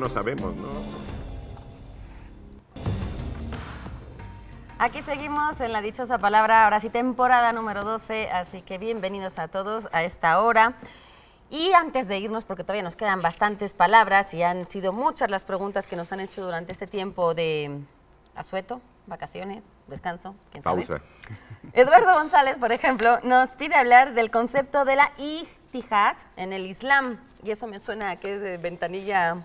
no sabemos, ¿no? Aquí seguimos en la dichosa palabra, ahora sí, temporada número 12, así que bienvenidos a todos a esta hora. Y antes de irnos, porque todavía nos quedan bastantes palabras y han sido muchas las preguntas que nos han hecho durante este tiempo de asueto, vacaciones, descanso, quién sabe. Pausa. Eduardo González, por ejemplo, nos pide hablar del concepto de la ijtihad en el Islam. Y eso me suena a que es de ventanilla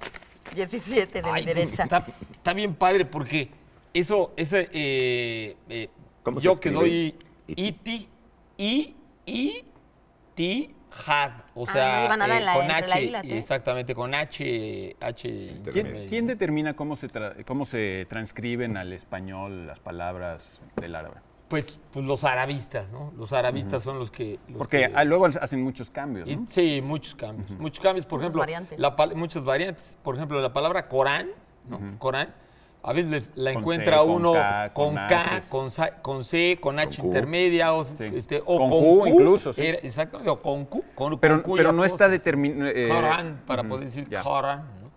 17 de mi derecha. Pues, está bien padre porque eso es ¿Cómo yo se que escribe? doy ijtihad, o sea, no lleva nada en la- con entre la H, I y la T. exactamente, con H. ¿Quién determina cómo se transcriben al español las palabras del árabe? Pues los arabistas, ¿no? Los arabistas son los que... Porque luego hacen muchos cambios, ¿no? Sí, muchos cambios. Muchos cambios, por Muchas ejemplo, variantes. muchas variantes. Por ejemplo, la palabra Corán, ¿no? Corán, a veces la Con encuentra C, con uno K, con con K, H. con C, con H Q. intermedia, o, Sí. o Con Q incluso, sí. Exactamente, o con Q. Pero Q y no está apóstrofe. determinado. Corán, para poder decir ya. Corán, ¿no?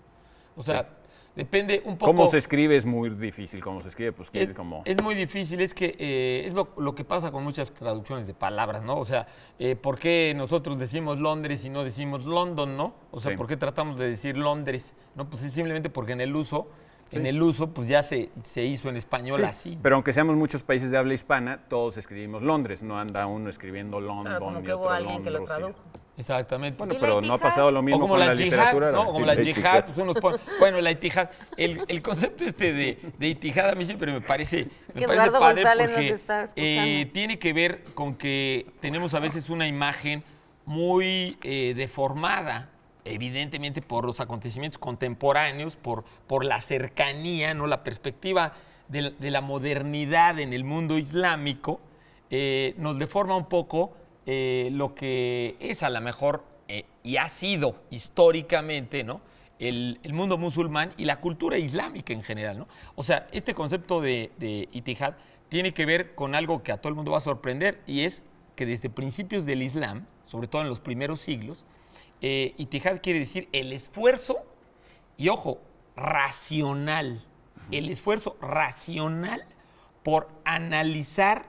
O sea, depende un poco... Cómo se escribe es muy difícil. Cómo se escribe, pues Es, como... es muy difícil, es que es lo que pasa con muchas traducciones de palabras, ¿no? O sea, ¿por qué nosotros decimos Londres y no decimos London, no? O sea, Sí. ¿por qué tratamos de decir Londres? No, pues es simplemente porque en el uso, pues ya se hizo en español Sí, así. pero aunque seamos muchos países de habla hispana, todos escribimos Londres, no anda uno escribiendo London Claro, como y que hubo otro alguien que lo Londres, sí. tradujo. Exactamente. Bueno, ¿Y la pero no ha Itihad? pasado lo O mismo como con la la yihad, literatura. ¿no? Como la La yihad, Itihad. pues unos ponen... Bueno, la yihad, el concepto de Itihad a mí siempre me parece Eduardo padre González nos porque está escuchando. tiene que ver con que tenemos a veces una imagen muy deformada, evidentemente por los acontecimientos contemporáneos, por la cercanía, ¿no? La perspectiva de la modernidad en el mundo islámico, nos deforma un poco lo que es a lo mejor y ha sido históricamente, ¿no? El mundo musulmán y la cultura islámica en general, ¿no? O sea, este concepto de Itihad tiene que ver con algo que a todo el mundo va a sorprender y es que desde principios del Islam, sobre todo en los primeros siglos, Itihad quiere decir el esfuerzo y, ojo, racional. El esfuerzo racional por analizar,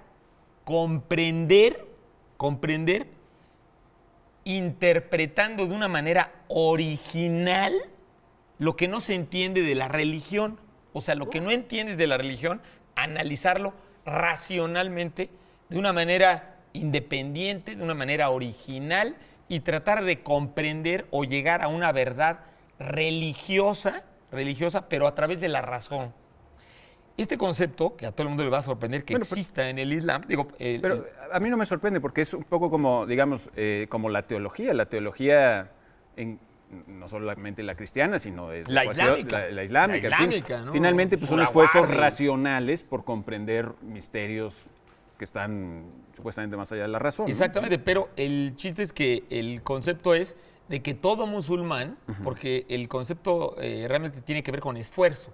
comprender, interpretando de una manera original lo que no se entiende de la religión. O sea, lo que no entiendes de la religión, analizarlo racionalmente, de una manera independiente, de una manera original, y tratar de comprender o llegar a una verdad religiosa, pero a través de la razón. Este concepto, que a todo el mundo le va a sorprender que exista en el Islam, Pero a mí no me sorprende porque es un poco como, digamos, como la teología. La teología, no solamente la cristiana, sino La islámica. La islámica. La islámica, ¿no? Finalmente, pues son Surawardi. esfuerzos racionales por comprender misterios que están supuestamente más allá de la razón, ¿no? Exactamente, pero el chiste es que el concepto es de que todo musulmán, porque el concepto realmente tiene que ver con esfuerzo,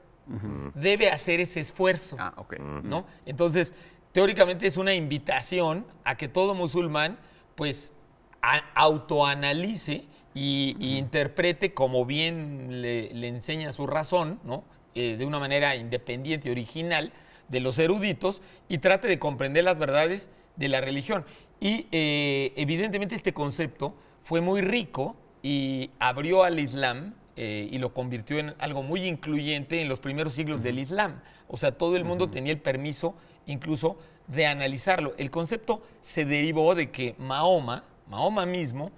debe hacer ese esfuerzo, Ah, ok. ¿no? Entonces, teóricamente es una invitación a que todo musulmán, pues, autoanalice y interprete como bien le enseña su razón, ¿no? De una manera independiente y original de los eruditos y trate de comprender las verdades de la religión. Y evidentemente este concepto fue muy rico y abrió al Islam y lo convirtió en algo muy incluyente en los primeros siglos del Islam. O sea, todo el mundo tenía el permiso incluso de analizarlo. El concepto se derivó de que Mahoma mismo,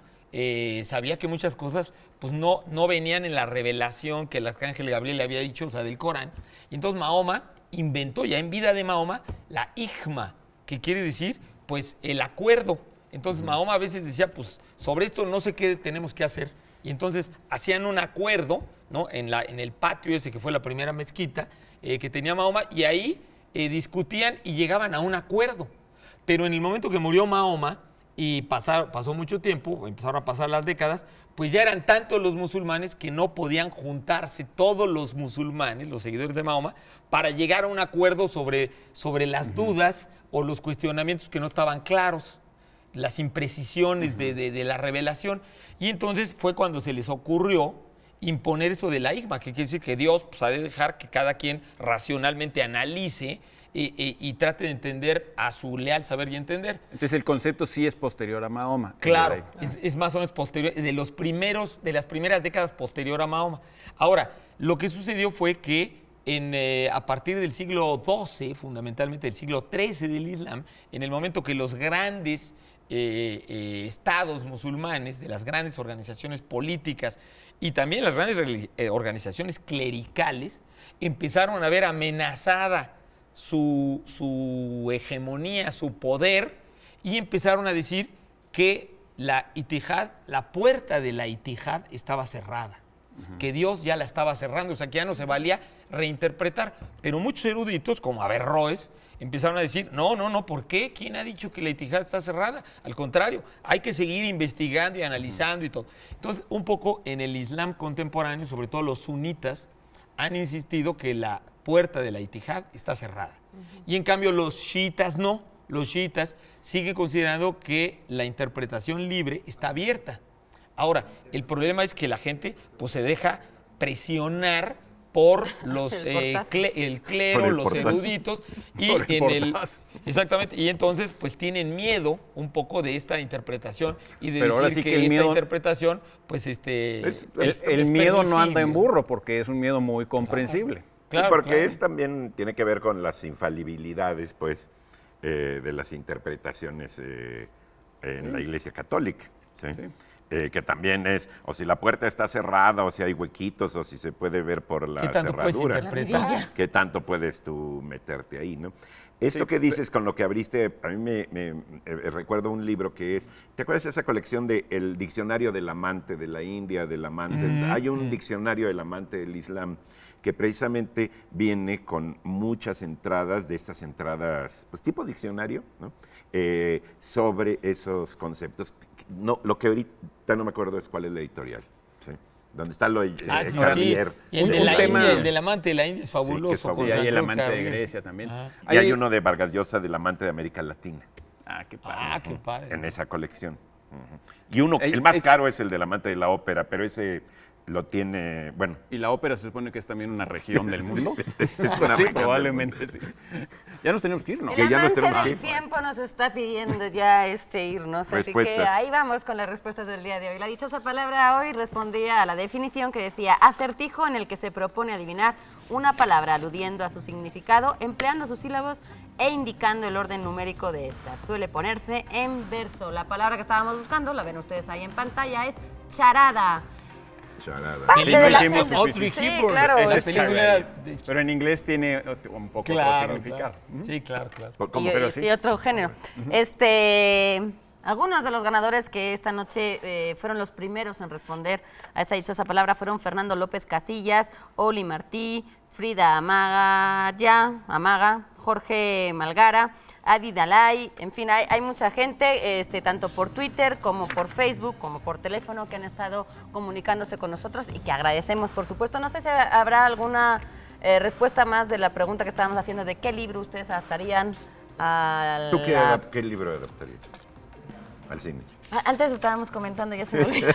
sabía que muchas cosas pues no venían en la revelación que el arcángel Gabriel le había dicho, o sea, del Corán. Y entonces Mahoma inventó ya en vida de Mahoma la ijma, que quiere decir pues el acuerdo. Entonces Mahoma a veces decía, pues sobre esto no sé qué tenemos que hacer. Y entonces hacían un acuerdo, ¿no? En el patio ese que fue la primera mezquita que tenía Mahoma, y ahí discutían y llegaban a un acuerdo. Pero en el momento que murió Mahoma y pasó mucho tiempo, empezaron a pasar las décadas, pues ya eran tantos los musulmanes que no podían juntarse todos los musulmanes, los seguidores de Mahoma, para llegar a un acuerdo sobre las dudas o los cuestionamientos que no estaban claros, las imprecisiones de la revelación. Y entonces fue cuando se les ocurrió imponer eso de la hikma, que quiere decir que Dios pues, ha de dejar que cada quien racionalmente analice y trate de entender a su leal saber y entender. Entonces el concepto sí es posterior a Mahoma. Claro, es más o menos posterior, de las primeras décadas posterior a Mahoma. Ahora, lo que sucedió fue que a partir del siglo XII, fundamentalmente del siglo XIII del Islam, en el momento que los grandes estados musulmanes, de las grandes organizaciones políticas y también las grandes organizaciones clericales, empezaron a ver amenazada su hegemonía, su poder, y empezaron a decir que la itijad, la puerta de la itijad estaba cerrada, que Dios ya la estaba cerrando, o sea que ya no se valía reinterpretar. Pero muchos eruditos, como Averroes, empezaron a decir, no, ¿por qué? ¿Quién ha dicho que la itijad está cerrada? Al contrario, hay que seguir investigando y analizando y todo. Entonces, un poco en el Islam contemporáneo, sobre todo los sunitas, han insistido que la puerta de la itijad está cerrada. Y en cambio los chiitas no. Los chiitas siguen considerando que la interpretación libre está abierta. Ahora, el problema es que la gente pues, se deja presionar por los el clero, los eruditos, y exactamente, y entonces pues tienen miedo un poco de esta interpretación y de pero decir sí que esta interpretación pues el miedo no anda en burro porque es un miedo muy comprensible. Claro, sí, porque es también tiene que ver con las infalibilidades pues de las interpretaciones en la Iglesia Católica. ¿Sí? Sí. Que también es, o si la puerta está cerrada, o si hay huequitos, o si se puede ver por la cerradura. ¿Qué tanto puedes tú meterte ahí, no? Esto que dices con lo que abriste, a mí me recuerdo un libro que es, ¿te acuerdas de esa colección de El Diccionario del Amante de la India, del amante? Hay un diccionario del amante del Islam que precisamente viene con muchas entradas, de estas entradas, pues tipo diccionario, ¿no? Sobre esos conceptos. No, lo que ahorita no me acuerdo es cuál es la editorial, ¿sí? Donde está lo Javier. Sí. Y el del amante de la India es fabuloso. Sí, es fabuloso. Y hay el amante de Grecia también. Y hay uno de Vargas Llosa, del amante de América Latina. Qué padre. Qué padre. En esa colección. Y uno, el más caro es el del amante de la ópera, pero ese lo tiene, bueno. ¿Y la ópera se supone que es también una región del mundo? Sí, probablemente sí. Ya nos tenemos que ir, ¿no? El amante del tiempo nos está pidiendo ya irnos, así que ahí vamos con las respuestas del día de hoy. La dichosa palabra hoy respondía a la definición que decía acertijo en el que se propone adivinar una palabra aludiendo a su significado, empleando sus sílabos e indicando el orden numérico de estas. Suele ponerse en verso. La palabra que estábamos buscando, la ven ustedes ahí en pantalla, es charada. Claro, pero en inglés tiene un poco otro significado. Claro. Sí, claro. Sí, otro género. Algunos de los ganadores que esta noche fueron los primeros en responder a esta dichosa palabra fueron Fernando López Casillas, Oli Martí, Frida Amaga, Jorge Malgara, Adi Dalai, en fin, hay mucha gente, tanto por Twitter como por Facebook, como por teléfono, que han estado comunicándose con nosotros y que agradecemos, por supuesto. No sé si habrá alguna respuesta más de la pregunta que estábamos haciendo de qué libro ustedes adaptarían a ¿Tú qué libro adaptarías al cine? Antes estábamos comentando, ya se me olvidó.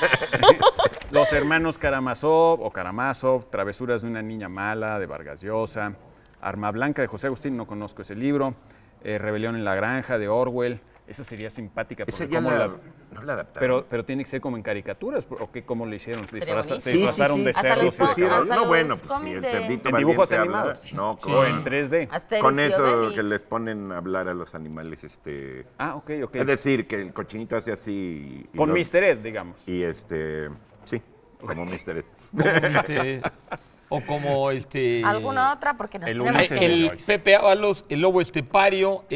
Los hermanos Karamazov, Travesuras de una niña mala, de Vargas Llosa, Arma Blanca, de José Agustín, no conozco ese libro. Rebelión en la Granja, de Orwell. Esa sería simpática. Esa ya no la adaptaron. Pero tiene que ser como en caricaturas, ¿o qué? ¿Cómo le hicieron? ¿Se disfrazaron de cerdos? No, bueno, pues si el cerdito en dibujos animados. No, o en 3D. Con eso que les ponen a hablar a los animales. Ok. Es decir, que el cochinito hace así. Con Mr. Ed, digamos. Y sí, como Mr. Ed. O como ¿alguna otra? Porque nos el Pepe Ábalos, el Lobo Estepario,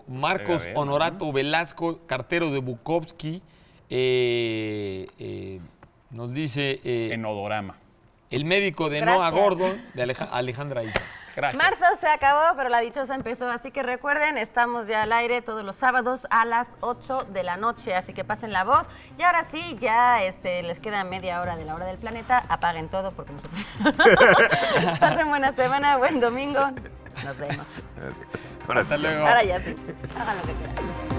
Marcos Honorato Velasco, cartero de Bukowski, nos dice Enodorama. El médico de Noah Gordon, de Alejandra Isa. Gracias. Marzo se acabó, pero la dichosa empezó, así que recuerden, estamos ya al aire todos los sábados a las 8 de la noche, así que pasen la voz. Y ahora sí, ya les queda media hora de la hora del planeta, apaguen todo porque nosotros... Pasen buena semana, buen domingo, nos vemos. Hasta luego. Ahora ya sí, hagan lo que quieran.